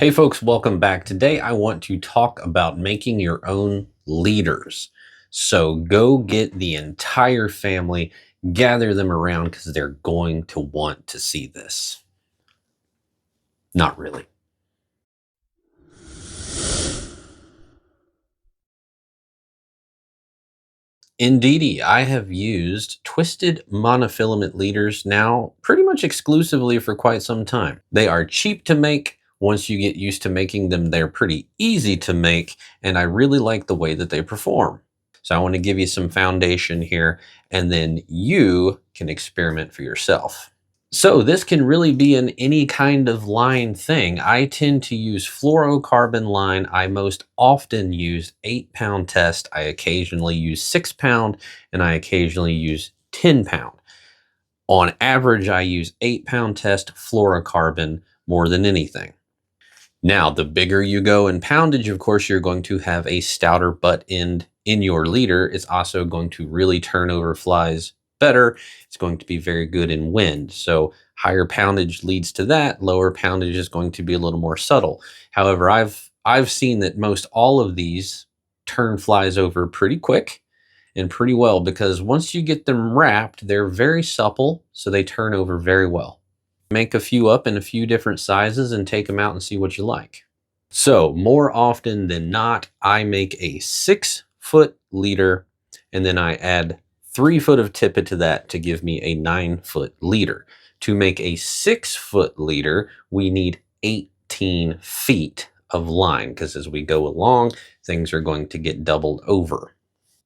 Hey folks, welcome back. Today I want to talk about making your own leaders. So go get the entire family, gather them around because they're going to want to see this. Not really. Indeedy, I have used twisted monofilament leaders now pretty much exclusively for quite some time. They are cheap to make. Once you get used to making them, they're pretty easy to make, and I really like the way that they perform. So I want to give you some foundation here, and then you can experiment for yourself. So this can really be in any kind of line thing. I tend to use fluorocarbon line. I most often use 8-pound test. I occasionally use 6-pound, and I occasionally use 10-pound. On average, I use 8-pound test fluorocarbon more than anything. Now, the bigger you go in poundage, of course, you're going to have a stouter butt end in your leader. It's also going to really turn over flies better. It's going to be very good in wind. So higher poundage leads to that. Lower poundage is going to be a little more subtle. However, I've seen that most all of these turn flies over pretty quick and pretty well because once you get them wrapped, they're very supple, so they turn over very well. Make a few up in a few different sizes and take them out and see what you like. So more often than not, I make a 6-foot leader and then I add 3 foot of tippet to that to give me a 9-foot leader. To make a 6-foot leader, we need 18 feet of line because as we go along, things are going to get doubled over.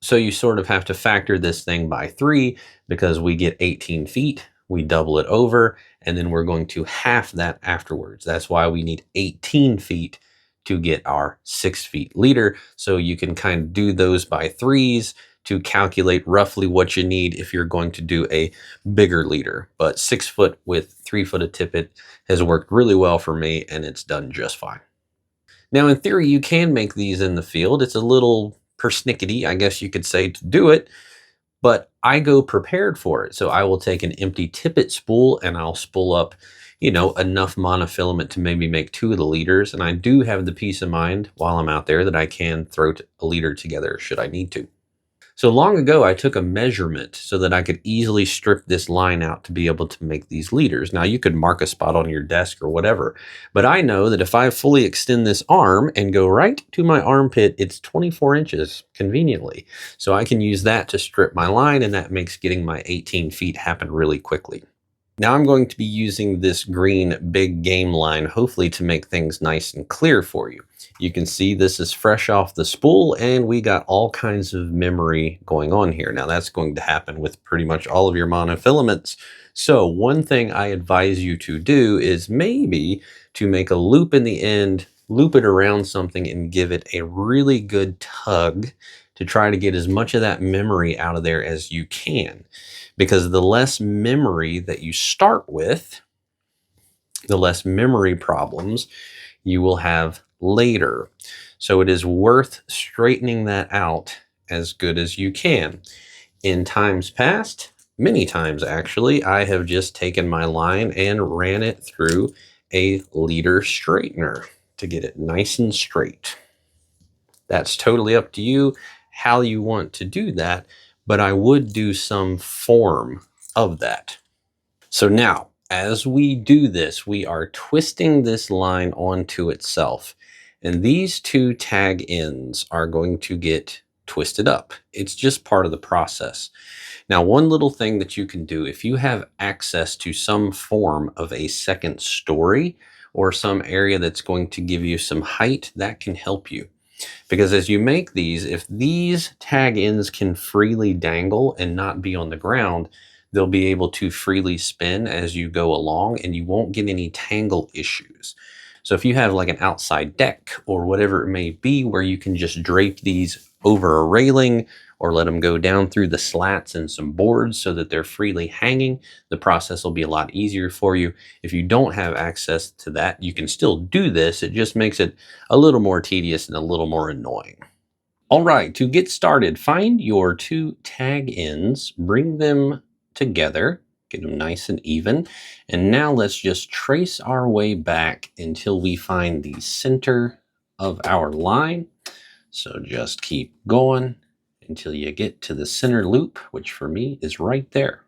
So you sort of have to factor this thing by 3 because we get 18 feet, we double it over, and then we're going to half that afterwards. That's why we need 18 feet to get our 6 feet leader. So you can kind of do those by 3s to calculate roughly what you need if you're going to do a bigger leader. But 6 foot with 3 foot of tippet has worked really well for me and it's done just fine. Now, in theory, you can make these in the field. It's a little persnickety, I guess you could say, to do it, but I go prepared for it. So I will take an empty tippet spool and I'll spool up, enough monofilament to maybe make 2 of the leaders. And I do have the peace of mind while I'm out there that I can throw a leader together should I need to. So long ago, I took a measurement so that I could easily strip this line out to be able to make these leaders. Now, you could mark a spot on your desk or whatever, but I know that if I fully extend this arm and go right to my armpit, it's 24 inches conveniently. So I can use that to strip my line, and that makes getting my 18 feet happen really quickly. Now I'm going to be using this green big game line, hopefully to make things nice and clear for you. You can see this is fresh off the spool and we got all kinds of memory going on here. Now that's going to happen with pretty much all of your monofilaments. So one thing I advise you to do is maybe to make a loop in the end, loop it around something and give it a really good tug to try to get as much of that memory out of there as you can. Because the less memory that you start with, the less memory problems you will have later. So it is worth straightening that out as good as you can. In times past, many times actually, I have just taken my line and ran it through a leader straightener to get it nice and straight. That's totally up to you how you want to do that, but I would do some form of that. So now, as we do this, we are twisting this line onto itself. And these 2 tag ends are going to get twisted up. It's just part of the process. Now, one little thing that you can do, if you have access to some form of a second story or some area that's going to give you some height, that can help you. Because as you make these, if these tag ends can freely dangle and not be on the ground, they'll be able to freely spin as you go along and you won't get any tangle issues. So if you have like an outside deck or whatever it may be where you can just drape these over a railing or let them go down through the slats and some boards so that they're freely hanging, the process will be a lot easier for you. If you don't have access to that, you can still do this. It just makes it a little more tedious and a little more annoying. All right, to get started, find your 2 tag ends, bring them together, Get them nice and even. And now let's just trace our way back until we find the center of our line. So just keep going until you get to the center loop, which for me is right there.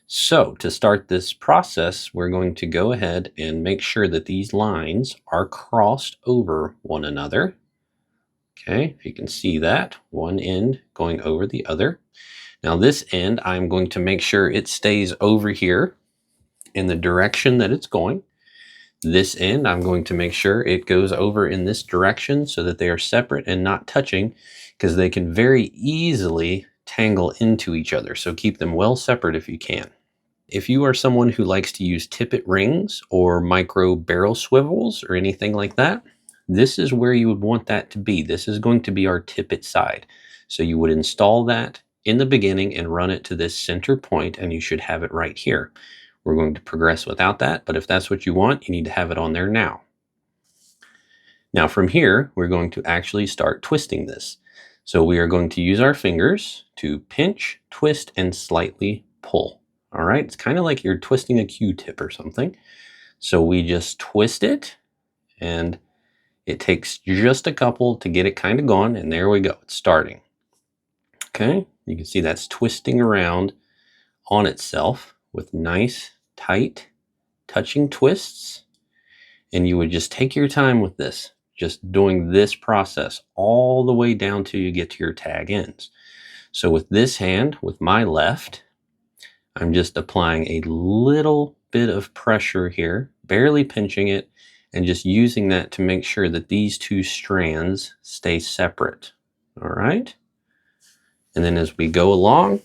So to start this process, we're going to go ahead and make sure that these lines are crossed over one another. Okay, if you can see that, one end going over the other. Now this end, I'm going to make sure it stays over here in the direction that it's going. This end, I'm going to make sure it goes over in this direction so that they are separate and not touching, because they can very easily tangle into each other. So keep them well separate if you can. If you are someone who likes to use tippet rings or micro barrel swivels or anything like that, this is where you would want that to be. This is going to be our tippet side. So you would install that in the beginning and run it to this center point, and you should have it right here. We're going to progress without that, but if that's what you want, you need to have it on there now. Now from here, we're going to actually start twisting this. So we are going to use our fingers to pinch, twist, and slightly pull. All right, it's kind of like you're twisting a Q-tip or something. So we just twist it, and it takes just a couple to get it kind of going, and there we go, it's starting. Okay, you can see that's twisting around on itself with nice, tight, touching twists. And you would just take your time with this, just doing this process all the way down till you get to your tag ends. So with this hand, with my left, I'm just applying a little bit of pressure here, barely pinching it, and just using that to make sure that these two strands stay separate. All right. And then as we go along,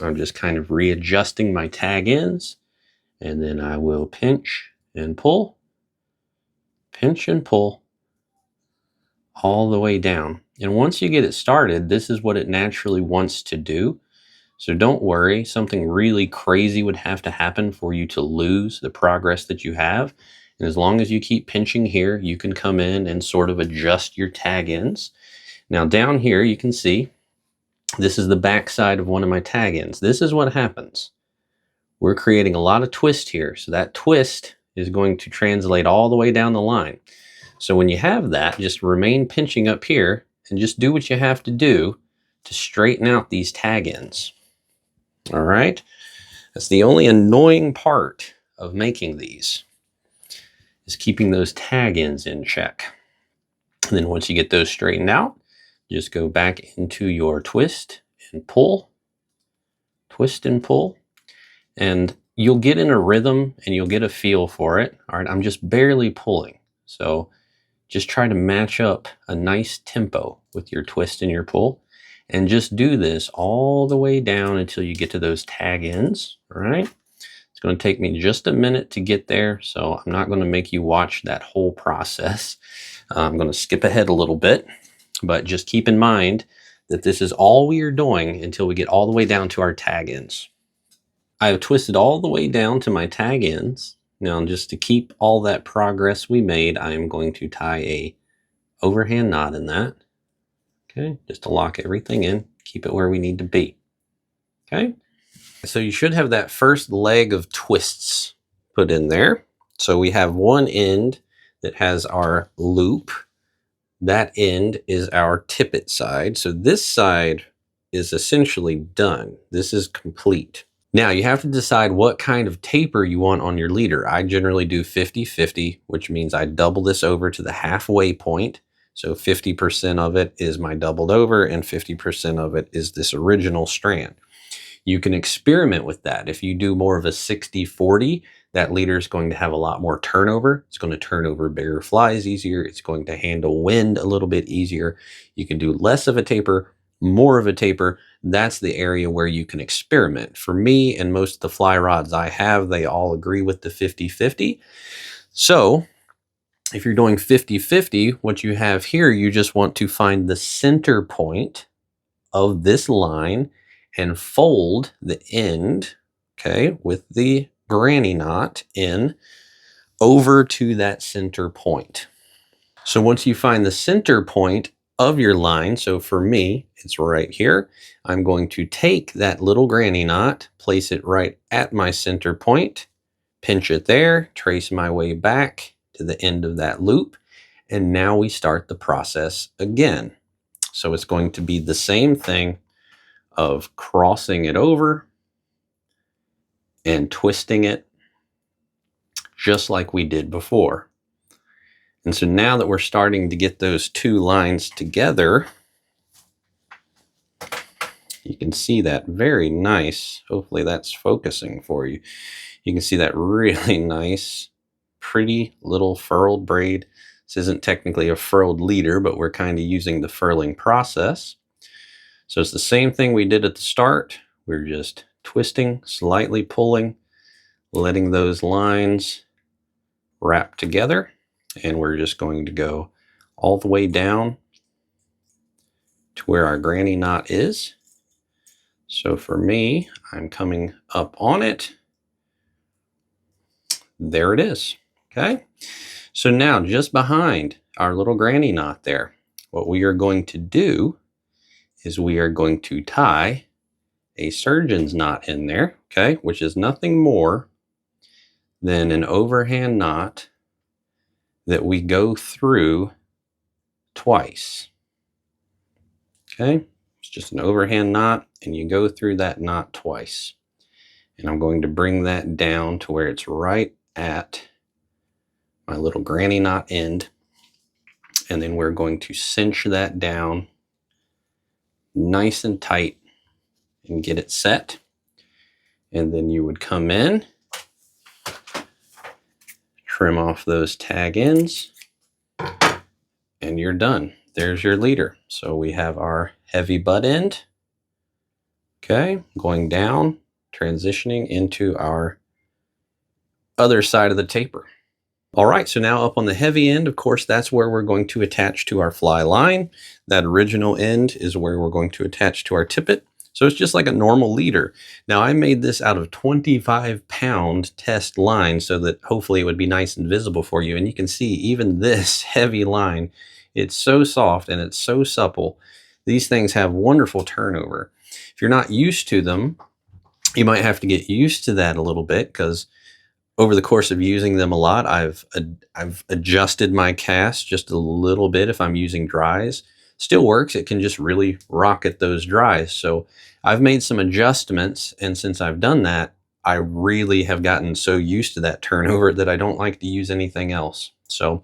I'm just kind of readjusting my tag ends, and then I will pinch and pull, pinch and pull all the way down. And once you get it started, this is what it naturally wants to do. So don't worry, something really crazy would have to happen for you to lose the progress that you have. And as long as you keep pinching here, you can come in and sort of adjust your tag ends. Now down here, you can see this is the back side of one of my tag ends. This is what happens. We're creating a lot of twist here. So that twist is going to translate all the way down the line. So when you have that, just remain pinching up here and just do what you have to do to straighten out these tag ends. All right, that's the only annoying part of making these, is keeping those tag ends in check. And then once you get those straightened out, just go back into your twist and pull, twist and pull, and you'll get in a rhythm and you'll get a feel for it. All right, I'm just barely pulling. So just try to match up a nice tempo with your twist and your pull. And just do this all the way down until you get to those tag ends, all right? It's going to take me just a minute to get there, so I'm not going to make you watch that whole process. I'm going to skip ahead a little bit, but just keep in mind that this is all we are doing until we get all the way down to our tag ends. I have twisted all the way down to my tag ends. Now, just to keep all that progress we made, I am going to tie a overhand knot in that. Okay, just to lock everything in, keep it where we need to be. Okay, so you should have that first leg of twists put in there. So we have one end that has our loop. That end is our tippet side. So this side is essentially done. This is complete. Now you have to decide what kind of taper you want on your leader. I generally do 50-50, which means I double this over to the halfway point. So 50% of it is my doubled over and 50% of it is this original strand. You can experiment with that. If you do more of a 60-40, that leader is going to have a lot more turnover. It's going to turn over bigger flies easier. It's going to handle wind a little bit easier. You can do less of a taper, more of a taper. That's the area where you can experiment. For me and most of the fly rods I have, they all agree with the 50-50. So if you're doing 50-50, what you have here, you just want to find the center point of this line and fold the end, okay, with the granny knot in over to that center point. So once you find the center point of your line. So for me, it's right here. I'm going to take that little granny knot, place it right at my center point, pinch it there, trace my way back to the end of that loop, and now we start the process again. So it's going to be the same thing of crossing it over and twisting it just like we did before. And so now that we're starting to get those two lines together, you can see that very nice. Hopefully that's focusing for you. You can see that really nice, pretty little furled braid. This isn't technically a furled leader, but we're kind of using the furling process. So it's the same thing we did at the start. We're just twisting, slightly pulling, letting those lines wrap together. And we're just going to go all the way down to where our granny knot is. So for me, I'm coming up on it. There it is. Okay. So now just behind our little granny knot there, what we are going to do is we are going to tie a surgeon's knot in there, okay, which is nothing more than an overhand knot that we go through twice. Okay, it's just an overhand knot, and you go through that knot twice. And I'm going to bring that down to where it's right at my little granny knot end. And then we're going to cinch that down nice and tight and get it set. And then you would come in, trim off those tag ends, and you're done. There's your leader. So we have our heavy butt end, okay, going down, transitioning into our other side of the taper. All right, so now up on the heavy end, of course, that's where we're going to attach to our fly line. That original end is where we're going to attach to our tippet. So it's just like a normal leader. Now I made this out of 25-pound test line so that hopefully it would be nice and visible for you. And you can see even this heavy line, it's so soft and it's so supple. These things have wonderful turnover. If you're not used to them, you might have to get used to that a little bit, because over the course of using them a lot, I've adjusted my cast just a little bit if I'm using dries. Still works. It can just really rock at those dries. So I've made some adjustments, and since I've done that, I really have gotten so used to that turnover that I don't like to use anything else. So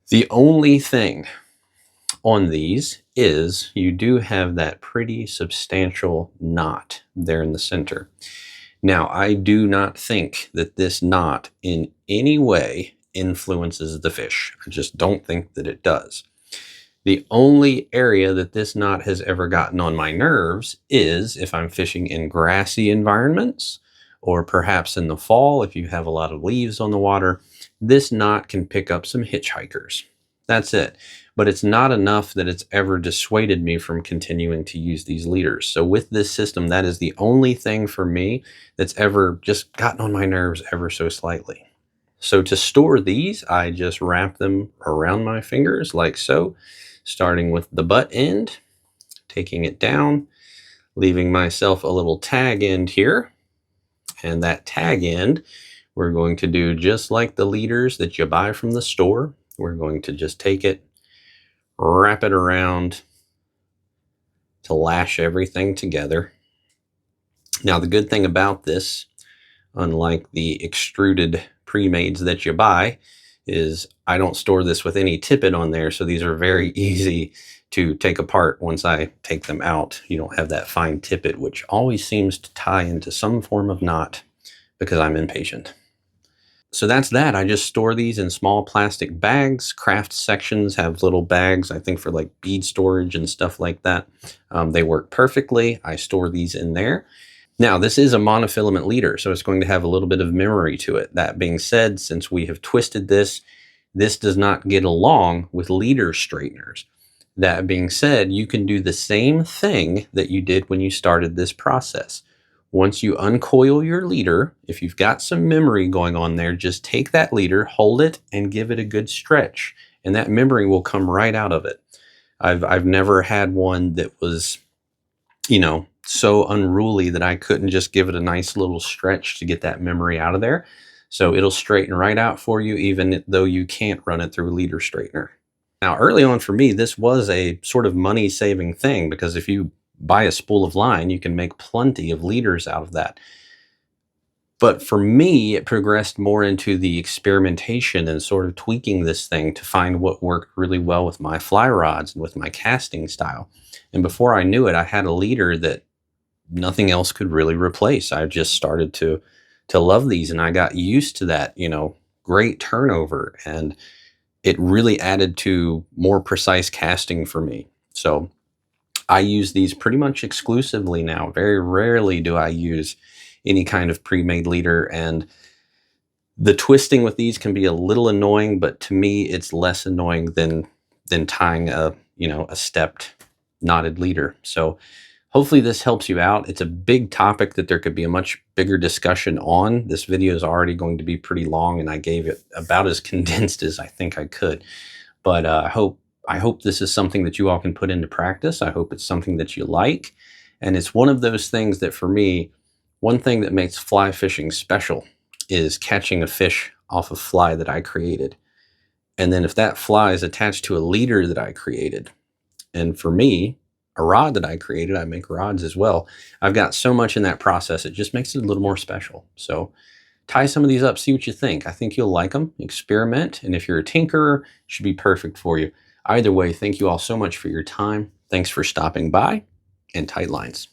the only thing on these is you do have that pretty substantial knot there in the center. Now, I do not think that this knot in any way influences the fish. I just don't think that it does. The only area that this knot has ever gotten on my nerves is if I'm fishing in grassy environments, or perhaps in the fall if you have a lot of leaves on the water. This knot can pick up some hitchhikers. That's it. But it's not enough that it's ever dissuaded me from continuing to use these leaders. So with this system, that is the only thing for me that's ever just gotten on my nerves ever so slightly. So to store these, I just wrap them around my fingers like so, starting with the butt end, taking it down, leaving myself a little tag end here. And that tag end, we're going to do just like the leaders that you buy from the store. We're going to just take it, wrap it around to lash everything together. Now, the good thing about this, unlike the extruded pre-mades that you buy, is I don't store this with any tippet on there, so these are very easy to take apart once I take them out. You don't have that fine tippet, which always seems to tie into some form of knot because I'm impatient. So that's that. I just store these in small plastic bags. Craft sections have little bags, I think, for like bead storage and stuff like that. They work perfectly. I store these in there. Now, this is a monofilament leader, so it's going to have a little bit of memory to it. That being said, since we have twisted this, this does not get along with leader straighteners. That being said, you can do the same thing that you did when you started this process. Once you uncoil your leader, if you've got some memory going on there, just take that leader, hold it, and give it a good stretch, and that memory will come right out of it. I've never had one that was, so unruly that I couldn't just give it a nice little stretch to get that memory out of there. So it'll straighten right out for you, even though you can't run it through a leader straightener. Now, early on for me, this was a sort of money saving thing because if you buy a spool of line, you can make plenty of liters out of that. But for me, it progressed more into the experimentation and sort of tweaking this thing to find what worked really well with my fly rods and with my casting style. And before I knew it, I had a leader that nothing else could really replace. I just started to love these, and I got used to that, great turnover, and it really added to more precise casting for me. So I use these pretty much exclusively now. Very rarely do I use any kind of pre-made leader, and the twisting with these can be a little annoying, but to me it's less annoying than tying a stepped knotted leader. So hopefully this helps you out. It's a big topic that there could be a much bigger discussion on. This video is already going to be pretty long, and I gave it about as condensed as I think I could. But I hope this is something that you all can put into practice. I hope it's something that you like. And it's one of those things that for me, one thing that makes fly fishing special is catching a fish off a fly that I created. And then if that fly is attached to a leader that I created, and for me, a rod that I created, I make rods as well. I've got so much in that process, it just makes it a little more special. So tie some of these up, see what you think. I think you'll like them, experiment. And if you're a tinkerer, it should be perfect for you. Either way, thank you all so much for your time. Thanks for stopping by, and tight lines.